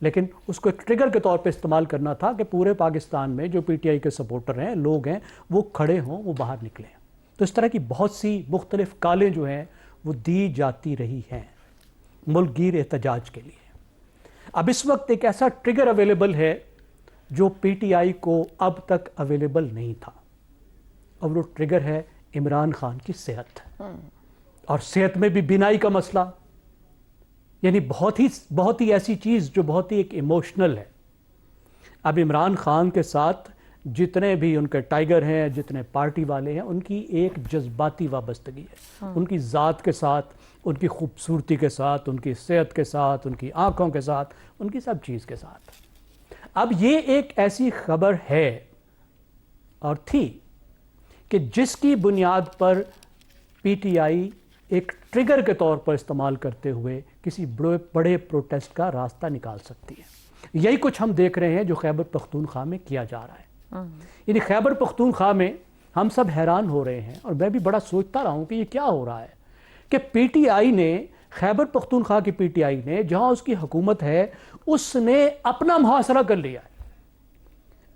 لیکن اس کو ایک ٹریگر کے طور پہ استعمال کرنا تھا کہ پورے پاکستان میں جو پی ٹی آئی کے سپورٹر ہیں، لوگ ہیں، وہ کھڑے ہوں، وہ باہر نکلیں. تو اس طرح کی بہت سی مختلف کالیں جو ہیں وہ دی جاتی رہی ہیں ملک گیر احتجاج کے لیے. اب اس وقت ایک ایسا ٹریگر اویلیبل ہے جو پی ٹی آئی کو اب تک اویلیبل نہیں تھا، اور وہ ٹریگر ہے عمران خان کی صحت، اور صحت میں بھی بینائی کا مسئلہ، یعنی بہت ہی ایسی چیز جو بہت ہی ایک ایموشنل ہے. اب عمران خان کے ساتھ جتنے بھی ان کے ٹائیگر ہیں، جتنے پارٹی والے ہیں، ان کی ایک جذباتی وابستگی ہے، ان کی ذات کے ساتھ، ان کی خوبصورتی کے ساتھ، ان کی صحت کے ساتھ، ان کی آنکھوں کے ساتھ، ان کی سب چیز کے ساتھ. اب یہ ایک ایسی خبر ہے اور تھی کہ جس کی بنیاد پر پی ٹی آئی ایک ٹریگر کے طور پر استعمال کرتے ہوئے کسی بڑے پروٹیسٹ کا راستہ نکال سکتی ہے. یہی کچھ ہم دیکھ رہے ہیں جو خیبر پختونخوا میں کیا جا رہا ہے. یعنی خیبر پختونخوا میں ہم سب حیران ہو رہے ہیں، اور میں بھی بڑا سوچتا رہا ہوں کہ یہ کیا ہو رہا ہے کہ پی ٹی آئی نے، خیبر پختونخوا کی پی ٹی آئی نے، جہاں اس کی حکومت ہے، اس نے اپنا محاصرہ کر لیا ہے،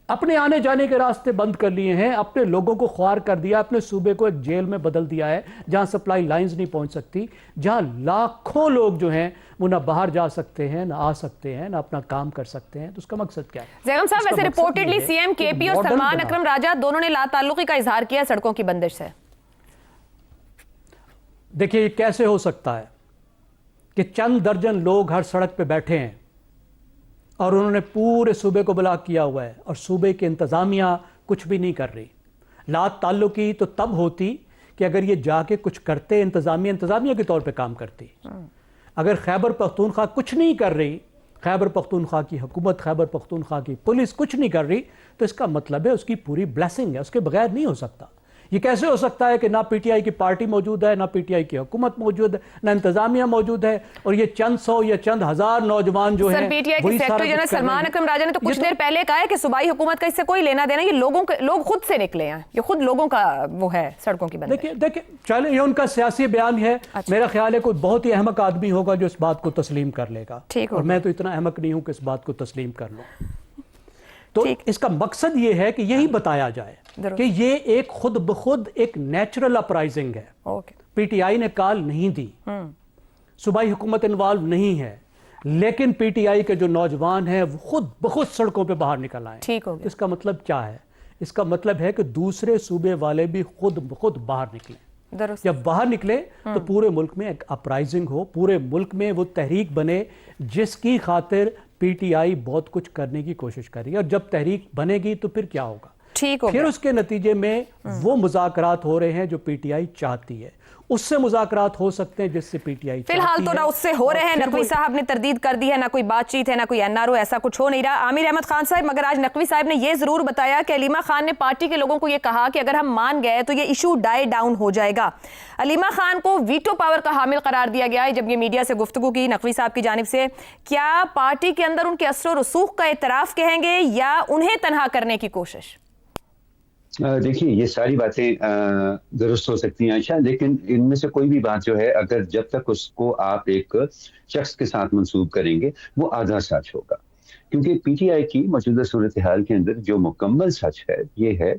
اپنے آنے جانے کے راستے بند کر لیے ہیں، اپنے لوگوں کو خوار کر دیا، اپنے صوبے کو ایک جیل میں بدل دیا ہے جہاں سپلائی لائنز نہیں پہنچ سکتی، جہاں لاکھوں لوگ جو ہیں وہ نہ باہر جا سکتے ہیں، نہ آ سکتے ہیں، نہ اپنا کام کر سکتے ہیں. تو اس کا مقصد کیا ہے؟ زیغم صاحب، ویسے ریپورٹڈلی سی ایم کے پی اور سلمان اکرم راجہ دونوں نے لا تعلقی کا اظہار کیا سڑکوں کی بندش سے. دیکھیے یہ کیسے ہو سکتا ہے کہ چند درجن لوگ ہر سڑک پہ بیٹھے ہیں اور انہوں نے پورے صوبے کو بلاک کیا ہوا ہے، اور صوبے کی انتظامیہ کچھ بھی نہیں کر رہی. لا تعلقی تو تب ہوتی کہ اگر یہ جا کے کچھ کرتے، انتظامیہ کے طور پہ کام کرتی. اگر خیبر پختونخوا کچھ نہیں کر رہی، خیبر پختونخوا کی حکومت، خیبر پختونخوا کی پولیس کچھ نہیں کر رہی، تو اس کا مطلب ہے اس کی پوری بلیسنگ ہے، اس کے بغیر نہیں ہو سکتا. یہ کیسے ہو سکتا ہے کہ نہ پی ٹی آئی کی پارٹی موجود ہے، نہ پی ٹی آئی کی حکومت موجود ہے، نہ انتظامیہ موجود ہے، اور یہ چند سو یا چند ہزار نوجوان جو ہیں، پی ٹی آئی کے سیکرٹری جنرل سلمان اکرم راجہ نے تو کچھ دیر پہلے کہا ہے کہ صوبائی حکومت کا اس سے کوئی لینا دینا، یہ لوگ خود سے نکلے ہیں، یہ خود لوگوں کا وہ ہے سڑکوں کی بندش. دیکھیں چلے، یہ ان کا سیاسی بیان ہے. میرا خیال ہے کوئی بہت ہی احمق آدمی ہوگا جو اس بات کو تسلیم کر لے گا، اور میں تو اتنا احمق نہیں ہوں کہ اس بات کو تسلیم کر لوں. تو اس کا مقصد یہ ہے کہ یہی بتایا جائے کہ یہ ایک خود بخود ایک نیچرل اپرائزنگ ہے. پی ٹی آئی نے کال نہیں دی، صوبائی حکومت انوالو نہیں ہے، لیکن پی ٹی آئی کے جو نوجوان ہیں وہ خود بخود سڑکوں پہ باہر نکل آئے. اس کا مطلب کیا ہے؟ اس کا مطلب ہے کہ دوسرے صوبے والے بھی خود بخود باہر نکلیں. جب باہر نکلے تو پورے ملک میں ایک اپرائزنگ ہو، پورے ملک میں وہ تحریک بنے جس کی خاطر پی ٹی آئی بہت کچھ کرنے کی کوشش کر رہی ہے. اور جب تحریک بنے گی تو پھر کیا ہوگا؟ پھر اس کے نتیجے میں وہ مذاکرات ہو رہے ہیں جو پی ٹی آئی چاہتی ہے، اس سے مذاکرات ہو سکتے ہیں جس سے پی ٹی آئی فی الحال تو نہ اس سے ہو رہے ہیں. نقوی صاحب نے تردید کر دی ہے، نہ کوئی بات چیت ہے، نہ کوئی این آر او، ایسا کچھ ہو نہیں رہا. عامر احمد خان صاحب، مگر آج نقوی صاحب نے یہ ضرور بتایا کہ علیمہ خان نے پارٹی کے لوگوں کو یہ کہا کہ اگر ہم مان گئے تو یہ ایشو ڈائی ڈاؤن ہو جائے گا. علیمہ خان کو ویٹو پاور کا حامل قرار دیا گیا ہے جب یہ میڈیا سے گفتگو کی نقوی صاحب کی جانب سے. کیا پارٹی کے اندر ان کے اثر و رسوخ کا اعتراف کہیں گے یا انہیں تنہا کرنے کی کوشش؟ دیکھیے یہ ساری باتیں درست ہو سکتی ہیں عائشہ، لیکن ان میں سے کوئی بھی بات جو ہے اگر جب تک اس کو آپ ایک شخص کے ساتھ منسوب کریں گے وہ آدھا سچ ہوگا. کیونکہ پی ٹی آئی کی موجودہ صورتحال کے اندر جو مکمل سچ ہے یہ ہے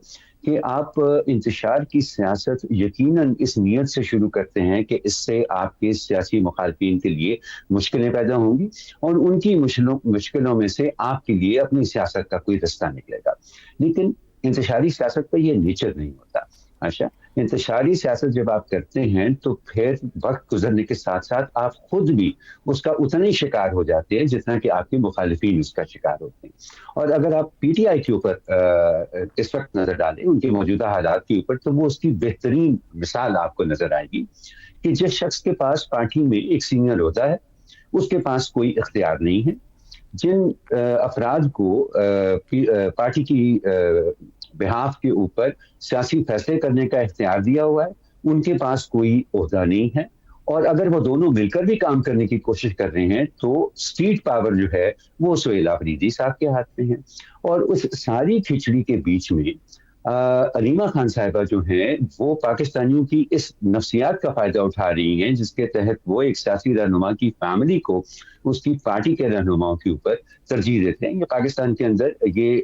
کہ آپ انتشار کی سیاست یقیناً اس نیت سے شروع کرتے ہیں کہ اس سے آپ کے سیاسی مخالفین کے لیے مشکلیں پیدا ہوں گی، اور ان کی مشکلوں میں سے آپ کے لیے اپنی سیاست کا کوئی رستہ نکلے گا. لیکن انتشاری سیاست کا یہ نیچر نہیں ہوتا. اچھا، انتشاری سیاست جب آپ کرتے ہیں تو پھر وقت گزرنے کے ساتھ ساتھ آپ خود بھی اس کا اتنا ہی شکار ہو جاتے ہیں جتنا کہ آپ کے مخالفین اس کا شکار ہوتے ہیں. اور اگر آپ پی ٹی آئی کے اوپر اس وقت نظر ڈالیں، ان کے موجودہ حالات کے اوپر، تو وہ اس کی بہترین مثال آپ کو نظر آئے گی کہ جس شخص کے پاس پارٹی میں ایک سینئر ہوتا ہے اس کے پاس کوئی اختیار نہیں ہے. جن افراد کو پارٹی کی بہاف کے اوپر سیاسی فیصلے کرنے کا اختیار دیا ہوا ہے ان کے پاس کوئی عہدہ نہیں ہے، اور اگر وہ دونوں مل کر بھی کام کرنے کی کوشش کر رہے ہیں تو اسٹریٹ پاور جو ہے وہ سہیل آفریدی صاحب کے ہاتھ میں ہے. اور اس ساری کھچڑی کے بیچ میں علیمہ خان صاحبہ جو ہیں وہ پاکستانیوں کی اس نفسیات کا فائدہ اٹھا رہی ہیں جس کے تحت وہ ایک سیاسی رہنما کی فیملی کو اس کی پارٹی کے رہنماؤں کے اوپر ترجیح دیتے ہیں. یہ پاکستان کے اندر یہ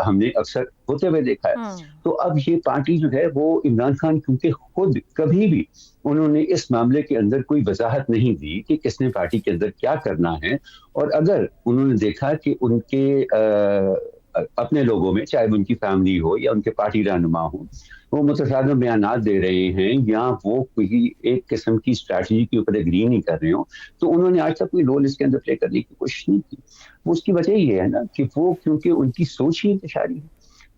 ہم نے اکثر ہوتے ہوئے دیکھا ہے. تو اب یہ پارٹی جو ہے وہ عمران خان کیونکہ خود کبھی بھی انہوں نے اس معاملے کے اندر کوئی وضاحت نہیں دی کہ کس نے پارٹی کے اندر کیا کرنا ہے, اور اگر انہوں نے دیکھا کہ ان کے اپنے لوگوں میں چاہے ان کی فیملی ہو یا ان کے پارٹی رہنما ہو وہ متصادم بیانات دے رہے ہیں یا وہ کوئی ایک قسم کی اسٹریٹجی کے اوپر اگری نہیں کر رہے ہوں, تو انہوں نے آج تک کوئی رول اس کے اندر پلے کرنے کی کوشش نہیں کی. وہ اس کی وجہ یہ ہے نا کہ وہ کیونکہ ان کی سوچ ہی انتشاری ہے,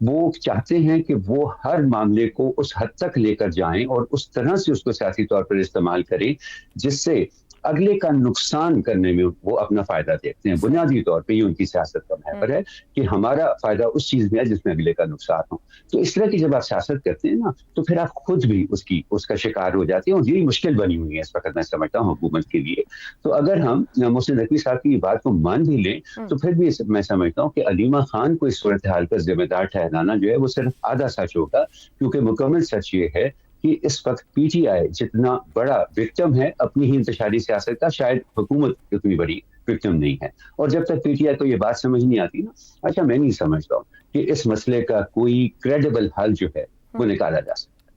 وہ چاہتے ہیں کہ وہ ہر معاملے کو اس حد تک لے کر جائیں اور اس طرح سے اس کو سیاسی طور پر استعمال کریں جس سے اگلے کا نقصان کرنے میں وہ اپنا فائدہ دیکھتے ہیں. بنیادی طور پہ یہ ان کی سیاست کا محور ہے کہ ہمارا فائدہ اس چیز میں ہے جس میں اگلے کا نقصان ہو. تو اس طرح کی جب آپ سیاست کرتے ہیں نا تو پھر آپ خود بھی اس کا شکار ہو جاتے ہیں, اور یہی مشکل بنی ہوئی ہے اس وقت میں سمجھتا ہوں حکومت کے لیے. تو اگر ہم محسن نقوی صاحب کی بات کو مان بھی لیں تو پھر بھی میں سمجھتا ہوں کہ علیمہ خان کو اس صورتحال کا ذمہ دار ٹھہرانا جو ہے وہ صرف آدھا سچ ہوگا, کیونکہ مکمل سچ یہ ہے کہ اس وقت پی ٹی آئی جتنا بڑا وکٹم ہے اپنی ہی انتشاری سیاست کا, شاید حکومت اتنی بڑی وکٹم نہیں ہے. اور جب تک پی ٹی آئی کو یہ بات سمجھ نہیں آتی نا, اچھا میں نہیں سمجھتا ہوں کہ اس مسئلے کا کوئی کریڈیبل حل جو ہے وہ نکالا جا سکتا.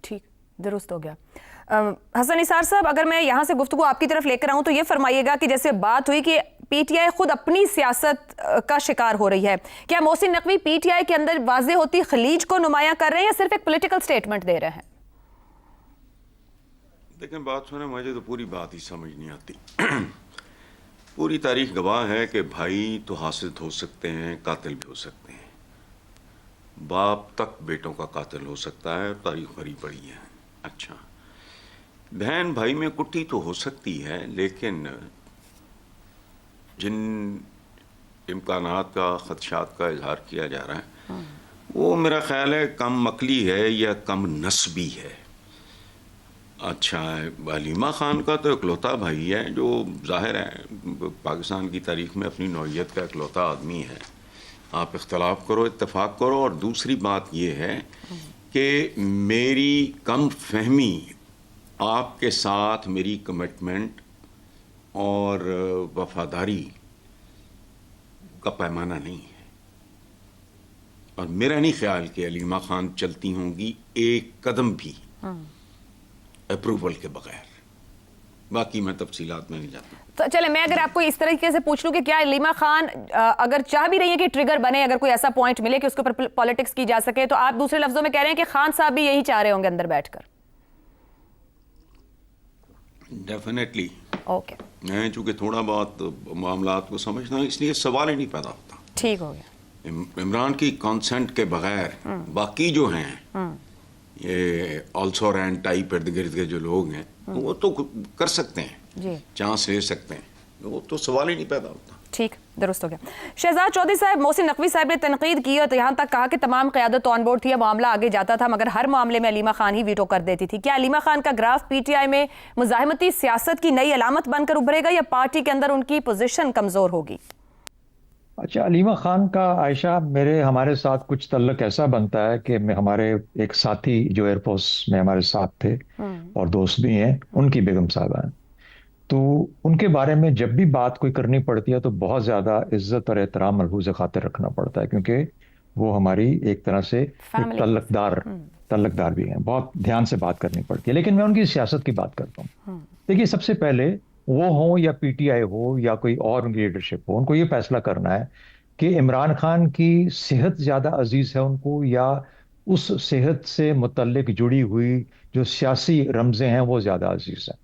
ٹھیک, درست ہو گیا. حسن نثار صاحب, اگر میں یہاں سے گفتگو آپ کی طرف لے کر آؤں تو یہ فرمائیے گا کہ جیسے بات ہوئی کہ پی ٹی آئی خود اپنی سیاست کا شکار ہو رہی ہے, کیا Mohsin Naqvi P T I کے اندر واضح ہوتی خلیج کو نمایاں کر رہے ہیں یا صرف ایک پولیٹیکل سٹیٹمنٹ دے رہے ہیں؟ دیکھیں بات سنیں, مجھے تو پوری بات ہی سمجھ نہیں آتی. پوری تاریخ گواہ ہے کہ بھائی تو حاسد ہو سکتے ہیں, قاتل بھی ہو سکتے ہیں, باپ تک بیٹوں کا قاتل ہو سکتا ہے, تاریخ بھری پڑی ہے. اچھا, بہن بھائی میں کٹھی تو ہو سکتی ہے, لیکن جن امکانات کا خدشات کا اظہار کیا جا رہا ہے وہ میرا خیال ہے کم عقلی ہے یا کم نسبی ہے. اچھا, علیمہ خان کا تو اکلوتا بھائی ہے جو ظاہر ہے پاکستان کی تاریخ میں اپنی نوعیت کا اکلوتا آدمی ہے. آپ اختلاف کرو, اتفاق کرو. اور دوسری بات یہ ہے کہ میری کم فہمی آپ کے ساتھ میری کمٹمنٹ اور وفاداری کا پیمانہ نہیں ہے, اور میرا نہیں خیال کہ علیمہ خان چلتی ہوں گی ایک قدم بھی اپروول کے بغیر. باقی میں تفصیلات میں نہیں جاتا. تو چلے میں اگر آپ کو اس طریقے سے پوچھ لوں کہ کیا علیمہ خان اگر چاہ بھی رہی ہے کہ ٹریگر بنے, اگر کوئی ایسا پوائنٹ ملے کہ اس کے اوپر پالیٹکس کی جا سکے, تو آپ دوسرے لفظوں میں کہہ رہے ہیں کہ خان صاحب بھی یہی چاہ رہے ہوں گے اندر بیٹھ کر؟ ڈیفینیٹلی. اوکے, میں چونکہ تھوڑا بہت معاملات کو سمجھتا ہوں اس لیے سوال ہی نہیں پیدا ہوتا. ٹھیک ہو گیا. عمران کی کانسنٹ کے بغیر باقی جو ہیں یہ آلسو رینڈ ٹائپ ارد گرد کے جو لوگ ہیں وہ تو کر سکتے ہیں, چانس لے سکتے ہیں, وہ تو سوال ہی نہیں پیدا ہوتا. ٹھیک, درست ہو گیا. شہزاد چودھری صاحب, محسن نقوی صاحب نے تنقید کی اور یہاں تک کہا کہ تمام قیادت آن بورڈ تھی, معاملہ آگے جاتا تھا, مگر ہر معاملے میں علیمہ خان ہی ویٹو کر دیتی تھی. کیا علیمہ خان کا گراف پی ٹی آئی میں مزاحمتی سیاست کی نئی علامت بن کر ابھرے گا یا پارٹی کے اندر ان کی پوزیشن کمزور ہوگی؟ اچھا, علیمہ خان کا عائشہ ہمارے ساتھ کچھ تعلق ایسا بنتا ہے کہ ہمارے ایک ساتھی جو ایئر فورس میں ہمارے ساتھ تھے اور دوست بھی ہیں, ان کی بیگم صاحبہ ہیں, تو ان کے بارے میں جب بھی بات کوئی کرنی پڑتی ہے تو بہت زیادہ عزت اور احترام ملحوظ خاطر رکھنا پڑتا ہے, کیونکہ وہ ہماری ایک طرح سے تعلق دار بھی ہیں, بہت دھیان سے بات کرنی پڑتی ہے. لیکن میں ان کی سیاست کی بات کرتا ہوں. دیکھیے, سب سے پہلے وہ ہوں یا پی ٹی آئی ہو یا کوئی اور ان کی لیڈرشپ ہو, ان کو یہ فیصلہ کرنا ہے کہ عمران خان کی صحت زیادہ عزیز ہے ان کو یا اس صحت سے متعلق جڑی ہوئی جو سیاسی رمزیں ہیں وہ زیادہ عزیز ہیں.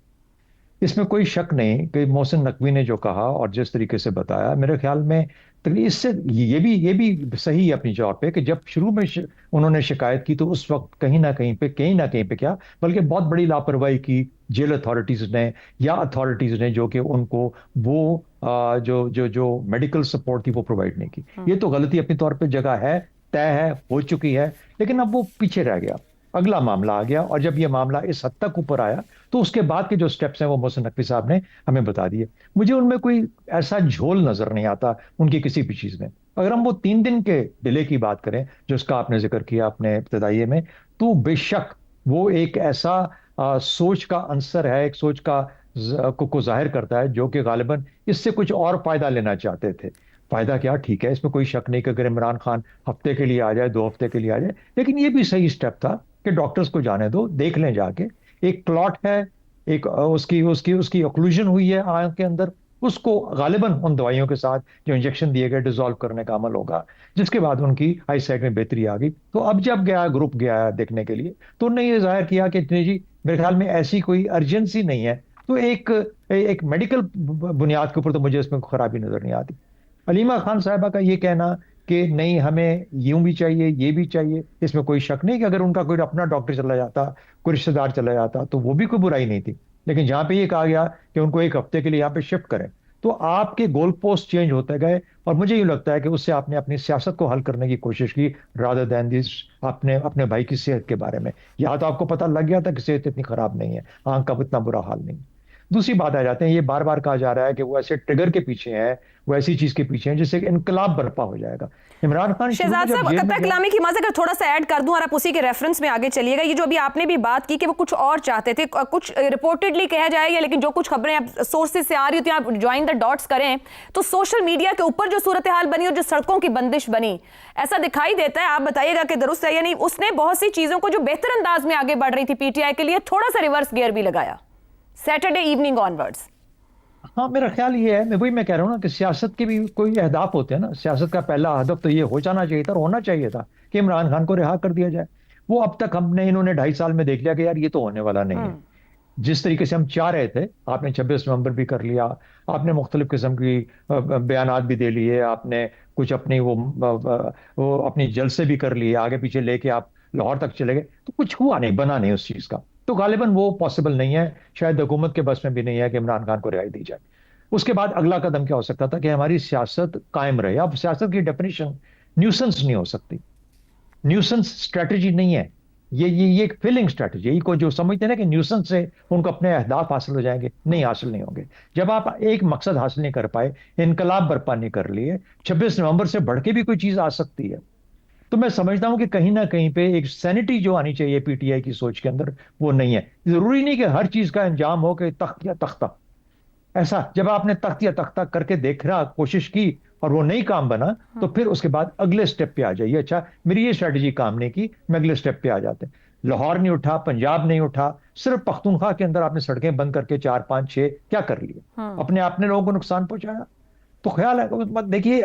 اس میں کوئی شک نہیں کہ محسن نقوی نے جو کہا اور جس طریقے سے بتایا, میرے خیال میں اس سے یہ بھی صحیح ہے اپنی جگہ پہ کہ جب شروع میں انہوں نے شکایت کی تو اس وقت کہیں نہ کہیں پہ کیا بلکہ بہت بڑی لاپرواہی کی جیل اتھارٹیز نے یا اتھارٹیز نے, جو کہ ان کو وہ جو میڈیکل سپورٹ تھی وہ پرووائڈ نہیں کی. یہ تو غلطی اپنی طور پہ جگہ ہے, طے ہے, ہو چکی ہے, لیکن اب وہ پیچھے رہ گیا. اگلا معاملہ آ گیا, اور جب یہ معاملہ اس حد تک اوپر آیا تو اس کے بعد کے جو سٹیپس ہیں وہ محسن نقوی صاحب نے ہمیں بتا دیے. مجھے ان میں کوئی ایسا جھول نظر نہیں آتا ان کی کسی بھی چیز میں. اگر ہم وہ 3 دن کے ڈیلے کی بات کریں جس کا آپ نے ذکر کیا اپنے ابتدائیے میں، تو بے شک وہ ایک ایسا سوچ کا عنصر ہے، ایک سوچ کا کو ظاہر کرتا ہے جو کہ غالباً اس سے کچھ اور فائدہ لینا چاہتے تھے. فائدہ کیا؟ ٹھیک ہے، اس میں کوئی شک نہیں کہ اگر عمران خان ہفتے کے لیے آ جائے، 2 ہفتے کے لیے آ جائے، لیکن یہ بھی صحیح سٹیپ تھا کہ ڈاکٹرز کو جانے دو، دیکھ لیں جا کے. ایک کلاٹ ہے، ایک اس کی اوکلوژن ہوئی ہے آنکھ کے اندر، اس کو غالباً ان دوائیوں کے ساتھ جو انجیکشن دیے گئے ڈیزالو کرنے کا عمل ہوگا، جس کے بعد ان کی آئی سائٹ میں بہتری آ گئی. تو اب جب گروپ گیا دیکھنے کے لیے، تو انہوں نے یہ ظاہر کیا کہ جی میرے خیال میں ایسی کوئی ارجنسی نہیں ہے. تو ایک میڈیکل بنیاد کے اوپر تو مجھے اس میں خرابی نظر نہیں آتی. علیمہ خان صاحبہ کا یہ کہنا کہ نہیں ہمیں یوں بھی چاہیے یہ بھی چاہیے، اس میں کوئی شک نہیں کہ اگر ان کا کوئی اپنا ڈاکٹر چلا جاتا، کوئی رشتہ دار چلا جاتا، تو وہ بھی کوئی برائی نہیں تھی. لیکن جہاں پہ یہ کہا گیا کہ ان کو 1 ہفتے کے لیے یہاں پہ شفٹ کریں، تو آپ کے گول پوسٹ چینج ہوتے گئے، اور مجھے یہ لگتا ہے کہ اس سے آپ نے اپنی سیاست کو حل کرنے کی کوشش کی رادر دین دس اپنے بھائی کی صحت کے بارے میں. یا تو آپ کو پتہ لگ گیا تھا کہ صحت اتنی خراب نہیں ہے، آنکھ کا اتنا برا حال نہیں. دوسری بات آ جاتے ہیں، یہ بار بار کہا جا رہا ہے کہ وہ ایسے ٹریگر کے پیچھے ہیں، وہ ایسی چیز کے پیچھے ہیں جس سے انقلاب برپا ہو جائے گا. عمران خان شہزاد صاحب قطع کلامی کی مزے اگر تھوڑا سا ایڈ کر دوں اور آپ اسی کے ریفرنس میں آگے چلیے گا. یہ جو ابھی آپ نے بھی بات کی کہ وہ کچھ اور چاہتے تھے، کچھ رپورٹڈلی کہا جائے گا، لیکن جو کچھ خبریں سورسز سے آ رہی ہوتی ہیں، آپ جوائن دا ڈاٹس کریں تو سوشل میڈیا کے اوپر جو صورتحال بنی اور جو سڑکوں کی بندش بنی، ایسا دکھائی دیتا ہے، آپ بتائیے گا کہ درست ہے یا نہیں، اس نے بہت سی چیزوں کو جو بہتر انداز میں آگے بڑھ رہی تھی پی ٹی آئی کے لیے، تھوڑا سا ریورس گیئر بھی لگایا سیٹرڈے ایوننگ آن ورڈز. ہاں میرا خیال یہ ہے، میں کہہ رہا ہوں نا کہ سیاست کے بھی کوئی اہداف ہوتے ہیں نا. سیاست کا پہلا ہدف تو یہ ہو جانا چاہیے تھا اور ہونا چاہیے تھا کہ عمران خان کو رہا کر دیا جائے. وہ اب تک انہوں نے 2.5 سال میں دیکھ لیا کہ یار یہ تو ہونے والا نہیں ہے. جس طریقے سے ہم چاہ رہے تھے، آپ نے 26 نومبر بھی کر لیا، آپ نے مختلف قسم کی بیانات بھی دے لیے، آپ نے کچھ اپنی وہ اپنی جلسے بھی کر لیے، آگے پیچھے لے کے آپ لاہور تک چلے گئے، تو کچھ ہوا نہیں، بنا نہیں اس چیز کا. تو غالباً وہ پاسبل نہیں ہے، شاید حکومت کے بس میں بھی نہیں ہے کہ عمران خان کو رہائی دی جائے. اس کے بعد اگلا قدم کیا ہو سکتا تھا کہ ہماری سیاست قائم رہے. اب سیاست کی ڈیفینیشن نیوسنس نہیں ہو سکتی، نیوسنس اسٹریٹجی نہیں ہے، یہ ایک فلنگ اسٹریٹجی. یہ کو جو سمجھتے ہیں نا کہ نیوسنس سے ان کو اپنے اہداف حاصل ہو جائیں گے، نہیں، حاصل نہیں ہوں گے. جب آپ ایک مقصد حاصل نہیں کر پائے، انقلاب برپا نہیں کر لیے، 26 نومبر سے بڑھ کے بھی کوئی چیز آ سکتی ہے. تو میں سمجھتا ہوں کہ کہیں نہ کہیں پہ ایک سینٹی جو آنی چاہیے پی ٹی آئی کی سوچ کے اندر، وہ نہیں ہے. ضروری نہیں کہ ہر چیز کا انجام ہو کہ تخت یا تختہ. ایسا جب آپ نے تخت یا تختہ کر کے دیکھنا کوشش کی اور وہ نہیں کام بنا، تو پھر اس کے بعد اگلے سٹیپ پہ آ جائیے. اچھا میری یہ اسٹریٹجی کام نہیں کی، میں اگلے سٹیپ پہ آ جاتے. لاہور نہیں اٹھا، پنجاب نہیں اٹھا، صرف پختونخوا کے اندر آپ نے سڑکیں بند کر کے 4 5 6 کیا کر لیے؟ اپنے لوگوں کو نقصان پہنچایا. تو خیال ہے دیکھیے،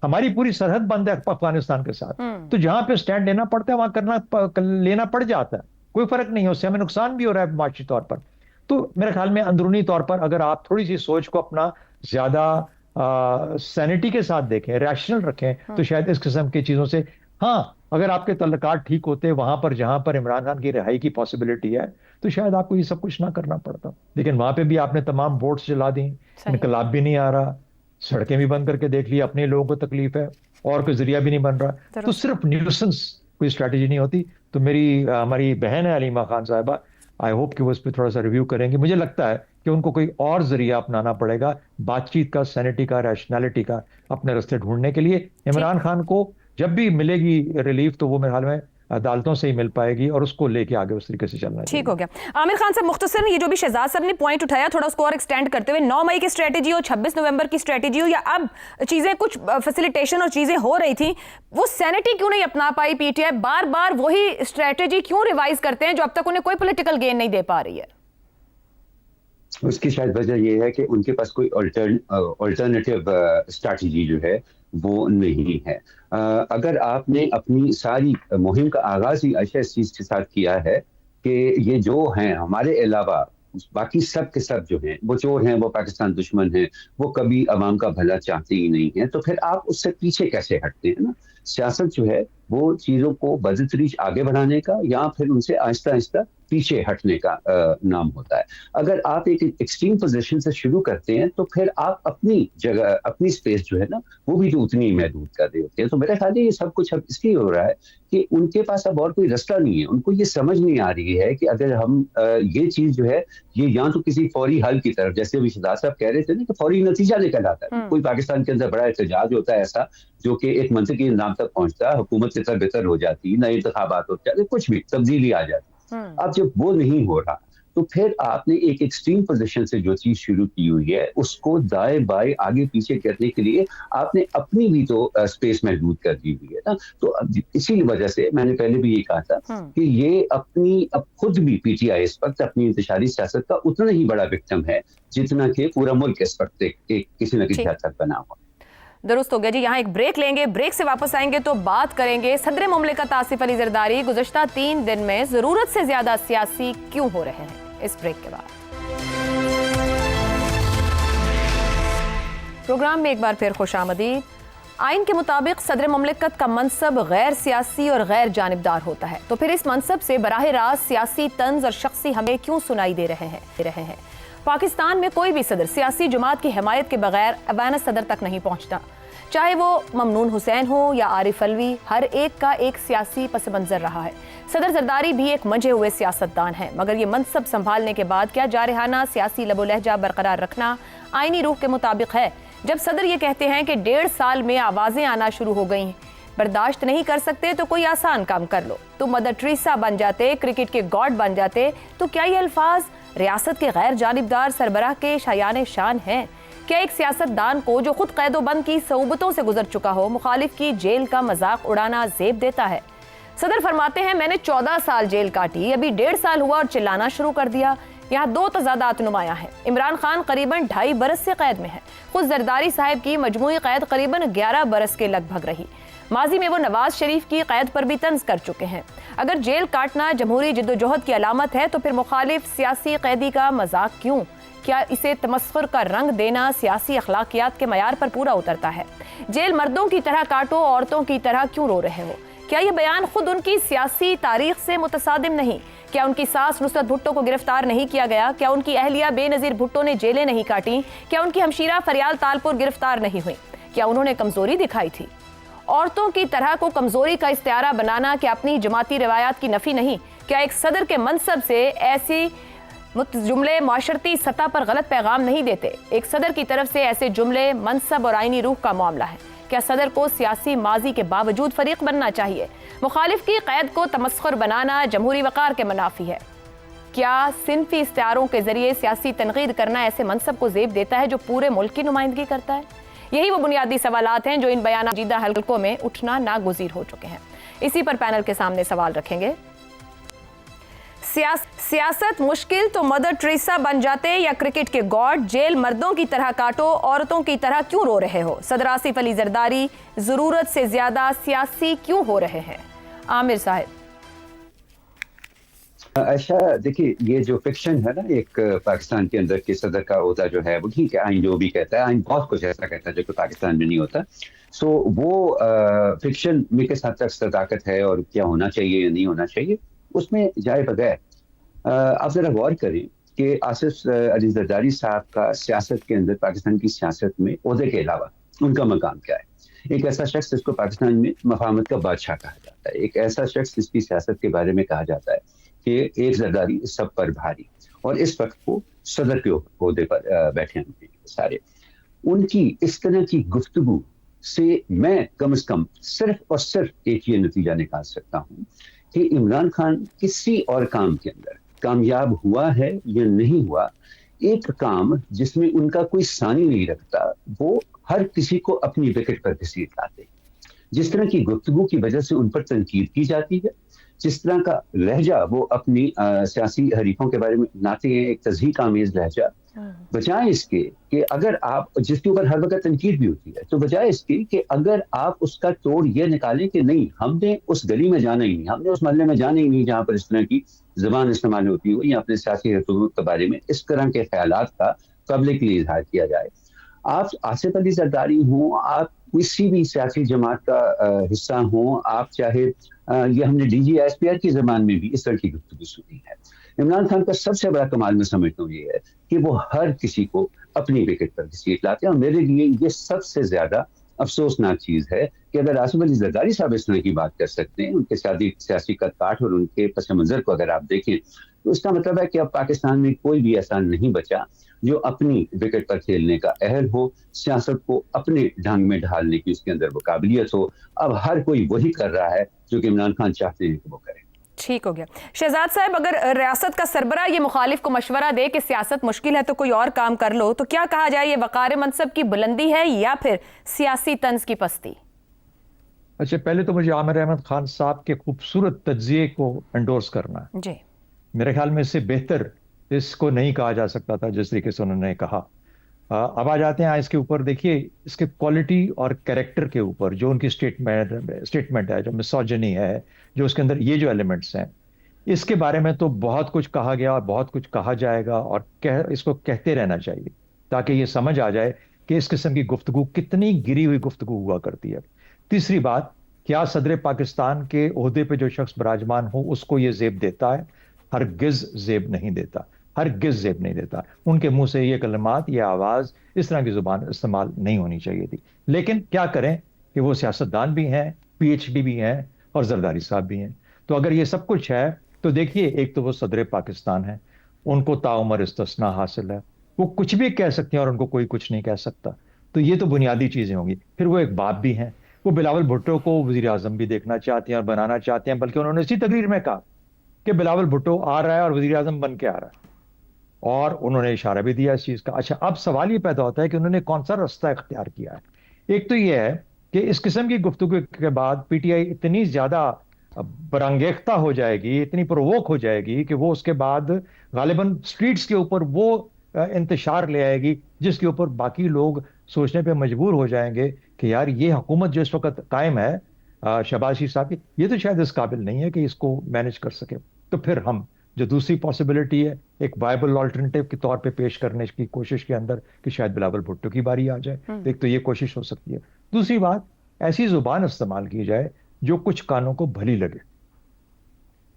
ہماری پوری سرحد بند ہے افغانستان کے ساتھ، تو جہاں پہ سٹینڈ لینا پڑتا ہے وہاں لینا پڑ جاتا ہے، کوئی فرق نہیں ہے، اس سے ہمیں نقصان بھی ہو رہا ہے معاشی طور پر. تو میرے خیال میں اندرونی طور پر اگر آپ تھوڑی سی سوچ کو اپنا زیادہ سینٹی کے ساتھ دیکھیں، ریشنل رکھیں، تو شاید اس قسم کی چیزوں سے، ہاں اگر آپ کے تعلقات ٹھیک ہوتے وہاں پر جہاں پر عمران خان کی رہائی کی پاسبلٹی ہے، تو شاید آپ کو یہ سب کچھ نہ کرنا پڑتا. لیکن وہاں پہ بھی آپ نے تمام بورڈز چلا دیں، انقلاب بھی نہیں آ رہا، سڑکیں بھی بند کر کے دیکھ لی، اپنے لوگوں کو تکلیف ہے، اور کوئی ذریعہ بھی نہیں بن رہا. تو صرف نیوسنس کوئی اسٹریٹجی نہیں ہوتی. تو ہماری بہن ہے علیمہ خان صاحبہ، آئی ہوپ کہ وہ اس پہ تھوڑا سا ریویو کریں گے. مجھے لگتا ہے کہ ان کو کوئی اور ذریعہ اپنانا پڑے گا بات چیت کا، سینٹی کا، ریشنالٹی کا، اپنے راستے ڈھونڈنے کے لیے. عمران خان کو جب بھی ملے گی ریلیف تو وہ میرے خیال میں عدالتوں سے ہی مل پائے گی، اور اس کو لے کے آگے اس طریقے سے چلنا چاہیے. ٹھیک ہو گیا. عامر خان صاحب مختصر یہ جو بھی شہزاد صاحب نے پوائنٹ اٹھایا، تھوڑا اس کو اور ایکسٹینڈ کرتے ہوئے، 9 مئی کی اسٹریٹجی ہو، 26 نومبر کی اسٹریٹجی ہو، یا اب چیزیں کچھ فیسیلیٹیشن اور چیزیں ہو رہی تھیں، وہ سینٹی کیوں نہیں اپنا پائی پی ٹی آئی؟ بار بار وہی اسٹریٹجی کیوں ریوائز کرتے ہیں جو اب تک انہیں کوئی پولیٹیکل گین نہیں دے پا رہی ہے؟ اس کی شاید وجہ یہ ہے کہ ان کے پاس کوئی الٹرنیٹیو اسٹریٹجی جو ہے وہ نہیں ہے. اگر آپ نے اپنی ساری مہم کا آغاز ہی عائشہ اس چیز کے ساتھ کیا ہے کہ یہ جو ہیں ہمارے علاوہ باقی سب کے سب جو ہیں وہ چور ہیں، وہ پاکستان دشمن ہیں، وہ کبھی عوام کا بھلا چاہتے ہی نہیں ہیں، تو پھر آپ اس سے پیچھے کیسے ہٹتے ہیں نا؟ سیاست جو ہے وہ چیزوں کو بدتدریج آگے بڑھانے کا یا پھر ان سے آہستہ آہستہ پیچھے ہٹنے کا نام ہوتا ہے. اگر آپ ایک ایکسٹریم پوزیشن سے شروع کرتے ہیں تو پھر آپ اپنی جگہ، اپنی سپیس جو ہے نا وہ بھی تو اتنی ہی محدود کر رہے ہوتے ہیں. تو میرا خیال ہے یہ سب کچھ اب اس لیے ہو رہا ہے کہ ان کے پاس اب اور کوئی رستہ نہیں ہے. ان کو یہ سمجھ نہیں آ رہی ہے کہ اگر ہم یہ چیز جو ہے یہ یا تو کسی فوری حل کی طرف، جیسے ابھی شہزاد صاحب کہہ رہے تھے نا کہ فوری نتیجہ نکل آتا ہے، کوئی پاکستان کے اندر بڑا احتجاج ہوتا ہے ایسا جو کہ ایک منطقی نظام تک پہنچتا، حکومت سے بہتر ہو جاتی، نئے انتخابات ہو جاتے، کچھ بھی تبدیلی آ جاتی. اب جب وہ نہیں ہو رہا تو پھر آپ نے ایک ایکسٹریم پوزیشن سے جو چیز شروع کی ہوئی ہے اس کو دائیں بائیں آگے پیچھے کرنے کے لیے آپ نے اپنی بھی تو اسپیس محدود کر دی ہوئی ہے نا. تو اسی وجہ سے میں نے پہلے بھی یہ کہا تھا کہ یہ اب خود بھی پی ٹی آئی اس وقت اپنی انتشاری سیاست کا اتنا ہی بڑا وکٹم ہے جتنا کہ پورا ملک اس وقت کسی نہ کسی حد تک بنا ہوا. درست ہو گیا جی. یہاں ایک بریک لیں گے, بریک سے واپس آئیں گے تو بات کریں گے صدر مملکت آصف علی زرداری گزشتہ 3 دن میں ضرورت سے زیادہ سیاسی کیوں ہو رہے ہیں. اس بریک کے بعد پروگرام میں ایک بار پھر خوش آمدید. آئین کے مطابق صدر مملکت کا منصب غیر سیاسی اور غیر جانبدار ہوتا ہے, تو پھر اس منصب سے براہ راست سیاسی طنز اور شخصی حملے کیوں سنائی دے رہے ہیں. پاکستان میں کوئی بھی صدر سیاسی جماعت کی حمایت کے بغیر ایوان صدر تک نہیں پہنچتا, چاہے وہ ممنون حسین ہو یا عارف الوی, ہر ایک کا ایک سیاسی پس منظر رہا ہے. صدر زرداری بھی ایک منجھے ہوئے سیاستدان ہیں, مگر یہ منصب سنبھالنے کے بعد کیا جارحانہ سیاسی لب و لہجہ برقرار رکھنا آئینی روح کے مطابق ہے؟ جب صدر یہ کہتے ہیں کہ 1.5 سال میں آوازیں آنا شروع ہو گئی ہیں, برداشت نہیں کر سکتے تو کوئی آسان کام کر لو, تو مدر ٹریسا بن جاتے, کرکٹ کے گاڈ بن جاتے, تو کیا یہ الفاظ ریاست کے غیر جانبدار سربراہ کے شایان شان ہیں؟ کیا ایک سیاستدان کو جو خود قید و بند کی صعوبتوں سے گزر چکا ہو مخالف کی جیل کا مذاق اڑانا زیب دیتا ہے؟ صدر فرماتے ہیں میں نے 14 سال جیل کاٹی, ابھی 1.5 سال ہوا اور چلانا شروع کر دیا. یہاں 2 تضادات نمایاں ہیں. عمران خان قریباً 2.5 برس سے قید میں ہے, خود زرداری صاحب کی مجموعی قید قریباً 11 برس کے لگ بھگ رہی. ماضی میں وہ نواز شریف کی قید پر بھی طنز کر چکے ہیں. اگر جیل کاٹنا جمہوری جدوجہد کی علامت ہے تو پھر مخالف سیاسی قیدی کا مذاق کیوں؟ کیا اسے تمسخر کا رنگ دینا سیاسی اخلاقیات کے معیار پر پورا اترتا ہے؟ جیل مردوں کی طرح کاٹو, عورتوں کی طرح کیوں رو رہے ہو؟ کیا یہ بیان خود ان کی سیاسی تاریخ سے متصادم نہیں؟ کیا ان کی ساس نصرت بھٹو کو گرفتار نہیں کیا گیا؟ کیا ان کی اہلیہ بے نظیر بھٹو نے جیلیں نہیں کاٹیں؟ کیا ان کی ہمشیرہ فریال تالپور گرفتار نہیں ہوئی؟ کیا انہوں نے کمزوری دکھائی تھی؟ عورتوں کی طرح کو کمزوری کا استعارہ بنانا کیا اپنی جماعتی روایات کی نفی نہیں؟ کیا ایک صدر کے منصب سے ایسی جملے معاشرتی سطح پر غلط پیغام نہیں دیتے؟ ایک صدر کی طرف سے ایسے جملے منصب اور آئینی روح کا معاملہ ہے. کیا صدر کو سیاسی ماضی کے باوجود فریق بننا چاہیے؟ مخالف کی قید کو تمسخر بنانا جمہوری وقار کے منافی ہے. کیا صنفی استعاروں کے ذریعے سیاسی تنقید کرنا ایسے منصب کو زیب دیتا ہے جو پورے ملک کی نمائندگی کرتا ہے؟ یہی وہ بنیادی سوالات ہیں جو ان بیانات جیدہ حلقوں میں اٹھنا ناگزیر ہو چکے ہیں. اسی پر پینل کے سامنے سوال رکھیں گے. سیاست مشکل تو مدر ٹریسا بن جاتے یا کرکٹ کے گاڈ؟ جیل مردوں کی طرح کاٹو, عورتوں کی طرح کیوں رو رہے ہو؟ صدر آصف علی زرداری ضرورت سے زیادہ سیاسی کیوں ہو رہے ہیں؟ عامر صاحب. اچھا دیکھیے, یہ جو فکشن ہے نا ایک پاکستان کے اندر کے صدر کا عہدہ جو ہے وہ ٹھیک ہے, آئین جو بھی کہتا ہے, آئین بہت کچھ ایسا کہتا ہے جو کہ پاکستان میں نہیں ہوتا. سو وہ فکشن میں کس حد تک صداقت ہے اور کیا ہونا چاہیے یا نہیں ہونا چاہیے اس میں جائے بغیر آپ ذرا غور کریں کہ آصف علی زرداری صاحب کا سیاست کے اندر, پاکستان کی سیاست میں عہدے کے علاوہ ان کا مقام کیا ہے. ایک ایسا شخص جس کو پاکستان میں مفاہمت کا بادشاہ کہا جاتا ہے, ایک ایسا شخص جس کی سیاست کے بارے میں کہا جاتا ہے کہ ایک زرداری سب پر بھاری, اور اس وقت وہ صدر کے عہدے پر بیٹھے ہیں سارے. ان کی اس طرح کی گفتگو سے میں کم از کم صرف اور صرف ایک یہ نتیجہ نکال سکتا ہوں کہ عمران خان کسی اور کام کے اندر کامیاب ہوا ہے یا نہیں ہوا. ایک کام جس میں ان کا کوئی ثانی نہیں رکھتا, وہ ہر کسی کو اپنی وکٹ پر گھسیٹ لاتے. جس طرح کی گفتگو کی وجہ سے ان پر تنقید کی جاتی ہے, جس طرح کا لہجہ وہ اپنی سیاسی حریفوں کے بارے میں لاتے ہیں, ایک تضحیک آمیز لہجہ, بجائے اس کے کہ اگر آپ, جس کے اوپر ہر وقت تنقید بھی ہوتی ہے, تو بجائے اس کے کہ اگر آپ اس کا توڑ یہ نکالیں کہ نہیں, ہم نے اس گلی میں جانا ہی نہیں, ہم نے اس محلے میں جانا ہی نہیں جہاں پر اس طرح کی زبان استعمال ہوتی ہو, یا اپنے سیاسی حقوق کے بارے میں اس طرح کے خیالات کا پبلکلی اظہار کیا جائے. آپ آصف علی زرداری ہوں, آپ کسی بھی سیاسی جماعت کا حصہ ہوں, آپ چاہے یہ ہم نے D G S P R کی زبان میں بھی اس طرح کی گفتگو سنی ہے. عمران خان کا سب سے بڑا کمال میں سمجھتا ہوں یہ ہے کہ وہ ہر کسی کو اپنی وکٹ پر گھسیٹ لاتے ہیں. اور میرے لیے یہ سب سے زیادہ افسوسناک چیز ہے کہ اگر آصف علی زرداری صاحب اس طرح کی بات کر سکتے ہیں, ان کے سیاسی قد کاٹ اور ان کے پس منظر کو اگر آپ دیکھیں تو اس کا مطلب ہے کہ اب پاکستان میں کوئی بھی ایسا نہیں بچا جو اپنی وکٹ پر کھیلنے کا اہل ہو، سیاست کو اپنے ڈھنگ میں ڈھالنے کی اس کے اندر وہ قابلیت ہو. اب ہر کوئی وہی کر رہا ہے جو کہ عمران خان چاہتے ہیں کہ وہ کرے. ٹھیک ہو گیا. شہزاد صاحب، اگر ریاست کا سربراہ یہ مخالف کو مشورہ دے کہ سیاست مشکل ہے تو کوئی اور کام کر لو، تو کیا کہا جائے، یہ وقار منصب کی بلندی ہے یا پھر سیاسی طنز کی پستی؟ اچھا، پہلے تو مجھے عامر احمد خان صاحب کے خوبصورت تجزیے کو انڈورس کرنا ہے. جی، میرے خیال میں اس سے بہتر اس کو نہیں کہا جا سکتا تھا جس طریقے سے انہوں نے کہا. اب آ جاتے ہیں اس کے اوپر. دیکھیے، اس کے کوالٹی اور کریکٹر کے اوپر جو ان کی اسٹیٹمنٹ ہے، جو مسوجنی ہے، جو اس کے اندر یہ جو ایلیمنٹس ہیں، اس کے بارے میں تو بہت کچھ کہا گیا اور بہت کچھ کہا جائے گا، اور اس کو کہتے رہنا چاہیے تاکہ یہ سمجھ آ جائے کہ اس قسم کی گفتگو کتنی گری ہوئی گفتگو ہوا کرتی ہے. تیسری بات، کیا صدر پاکستان کے عہدے پہ جو شخص براجمان ہو اس کو یہ زیب دیتا ہے؟ ہرگز زیب نہیں دیتا، ہرگز زیب نہیں دیتا. ان کے منہ سے یہ کلمات، یہ آواز، اس طرح کی زبان استعمال نہیں ہونی چاہیے تھی. لیکن کیا کریں کہ وہ سیاستدان بھی ہیں، پی ایچ ڈی بھی ہیں، اور زرداری صاحب بھی ہیں. تو اگر یہ سب کچھ ہے تو دیکھیے، ایک تو وہ صدر پاکستان ہے، ان کو تعمر استثناء حاصل ہے، وہ کچھ بھی کہہ سکتے ہیں اور ان کو کوئی کچھ نہیں کہہ سکتا. تو یہ تو بنیادی چیزیں ہوں گی. پھر وہ ایک باپ بھی ہیں، وہ بلاول بھٹو کو وزیر اعظم بھی دیکھنا چاہتے ہیں اور بنانا چاہتے ہیں، بلکہ انہوں نے اسی تقریر میں کہا کہ بلاول بھٹو آ رہا ہے اور وزیر اعظم بن کے آ رہا ہے، اور انہوں نے اشارہ بھی دیا اس چیز کا. اچھا، اب سوال یہ پیدا ہوتا ہے کہ انہوں نے کون سا راستہ اختیار کیا ہے. ایک تو یہ ہے کہ اس قسم کی گفتگو کے بعد پی ٹی آئی اتنی زیادہ برانگیختہ ہو جائے گی، اتنی پرووک ہو جائے گی کہ وہ اس کے بعد غالباً سٹریٹس کے اوپر وہ انتشار لے آئے گی جس کے اوپر باقی لوگ سوچنے پہ مجبور ہو جائیں گے کہ یار یہ حکومت جو اس وقت قائم ہے شہباز شریف صاحب کی، یہ تو شاید اس قابل نہیں ہے کہ اس کو مینج کر سکے. تو پھر ہم جو دوسری پاسبلٹی ہے ایک وائبل آلٹرنیٹیو کے طور پہ پیش کرنے کی کوشش کے اندر کہ شاید بلاول بھٹو کی باری آ جائے، تو ایک تو یہ کوشش ہو سکتی ہے. دوسری بات، ایسی زبان استعمال کی جائے جو کچھ کانوں کو بھلی لگے.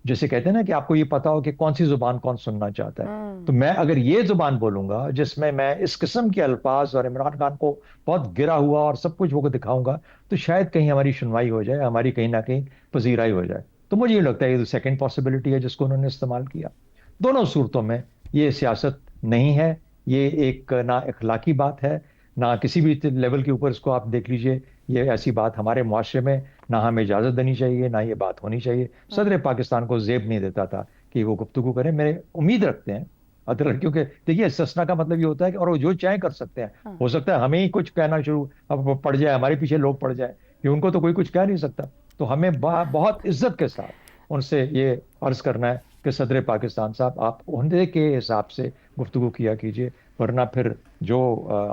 جیسے کہتے ہیں نا کہ آپ کو یہ پتا ہو کہ کون سی زبان کون سننا چاہتا ہے. تو میں اگر یہ زبان بولوں گا جس میں میں اس قسم کے الفاظ اور عمران خان کو بہت گرا ہوا اور سب کچھ وہ دکھاؤں گا، تو شاید کہیں ہماری سنوائی ہو جائے، ہماری کہیں نہ کہیں پذیرائی ہو جائے. تو مجھے یہ لگتا ہے یہ سیکنڈ پاسبلٹی ہے جس کو انہوں نے استعمال کیا. دونوں صورتوں میں یہ سیاست نہیں ہے، یہ ایک نہ اخلاقی بات ہے، نہ کسی بھی لیول کے اوپر اس کو آپ دیکھ لیجئے. یہ ایسی بات ہمارے معاشرے میں نہ ہمیں اجازت دینی چاہیے، نہ یہ بات ہونی چاہیے. صدر پاکستان کو زیب نہیں دیتا تھا کہ وہ گفتگو کریں. میرے امید رکھتے ہیں ادھر لڑکیوں کے، دیکھیے استثناء کا مطلب یہ ہوتا ہے کہ اور وہ جو چاہیں کر سکتے ہیں. ہو سکتا ہے ہمیں ہی کچھ کہنا شروع اب پڑ جائے، ہمارے پیچھے لوگ پڑ جائیں کہ ان کو تو کوئی کچھ کہہ نہیں سکتا. تو ہمیں بہت عزت کے ساتھ ان سے یہ عرض کرنا ہے کہ صدر پاکستان صاحب، آپ عہدے کے حساب سے گفتگو کیا کیجئے، ورنہ پھر جو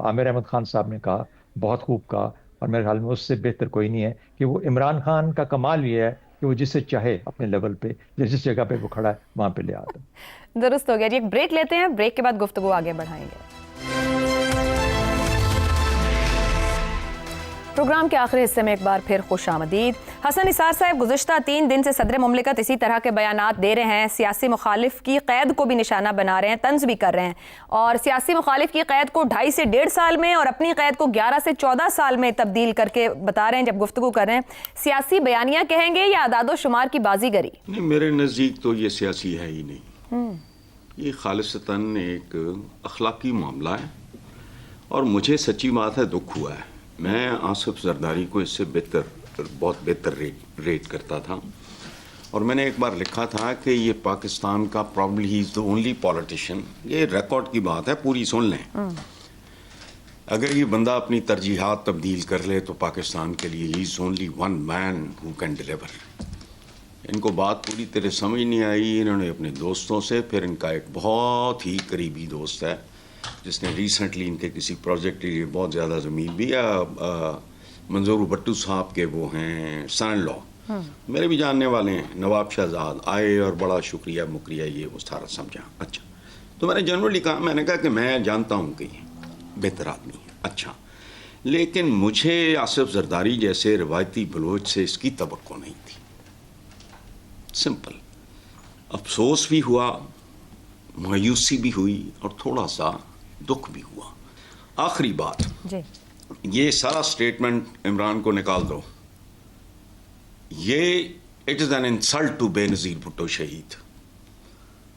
عامر احمد خان صاحب نے کہا بہت خوب کہا، اور میرے خیال میں اس سے بہتر کوئی نہیں ہے کہ وہ عمران خان کا کمال یہ ہے کہ وہ جسے چاہے اپنے لیول پہ جس جگہ پہ وہ کھڑا ہے وہاں پہ لے آتا. درست ہو گیا جی. ایک بریک لیتے ہیں، بریک کے بعد گفتگو آگے بڑھائیں گے. پروگرام کے آخری حصے میں ایک بار پھر خوش آمدید. حسن نثار صاحب گزشتہ 3 دن سے صدر مملکت اسی طرح کے بیانات دے رہے ہیں، سیاسی مخالف کی قید کو بھی نشانہ بنا رہے ہیں، طنز بھی کر رہے ہیں، اور سیاسی مخالف کی قید کو 2.5 سے 1.5 سال میں اور اپنی قید کو 11 سے 14 سال میں تبدیل کر کے بتا رہے ہیں جب گفتگو کر رہے ہیں. سیاسی بیانیاں کہیں گے یا اعداد و شمار کی بازی گری؟ نہیں، میرے نزدیک تو یہ سیاسی ہے ہی نہیں. یہ خالصتاً ایک اخلاقی معاملہ ہے، اور مجھے سچی بات ہے دکھ ہوا ہے. میں آصف زرداری کو اس سے بہت بہتر ریٹ کرتا تھا، اور میں نے ایک بار لکھا تھا کہ یہ پاکستان کا probably he is the only politician. یہ ریکارڈ کی بات ہے، پوری سن لیں. اگر یہ بندہ اپنی ترجیحات تبدیل کر لے تو پاکستان کے لیے he is only one man who can deliver. ان کو بات پوری طرح سمجھ نہیں آئی. انہوں نے اپنے دوستوں سے، پھر ان کا ایک بہت ہی قریبی دوست ہے جس نے ریسنٹلی ان کے کسی پروجیکٹ کے لیے بہت زیادہ زمین بھی، منظور بھٹو صاحب کے وہ ہیں سن ان لا، میرے بھی جاننے والے ہیں، نواب شہزاد آئے اور بڑا شکریہ مکریہ یہ وہ سارا سمجھا. اچھا، تو میں نے جنرلی کہا، میں نے کہا کہ میں جانتا ہوں کہ یہ بہتر آدمی ہے. اچھا، لیکن مجھے آصف زرداری جیسے روایتی بلوچ سے اس کی توقع نہیں تھی. سمپل. افسوس بھی ہوا، مایوسی بھی ہوئی، اور تھوڑا سا دکھ بھی ہوا. آخری بات جی، یہ سارا سٹیٹمنٹ عمران کو نکال دو. یہ it is an insult to Benazir Bhutto شہید.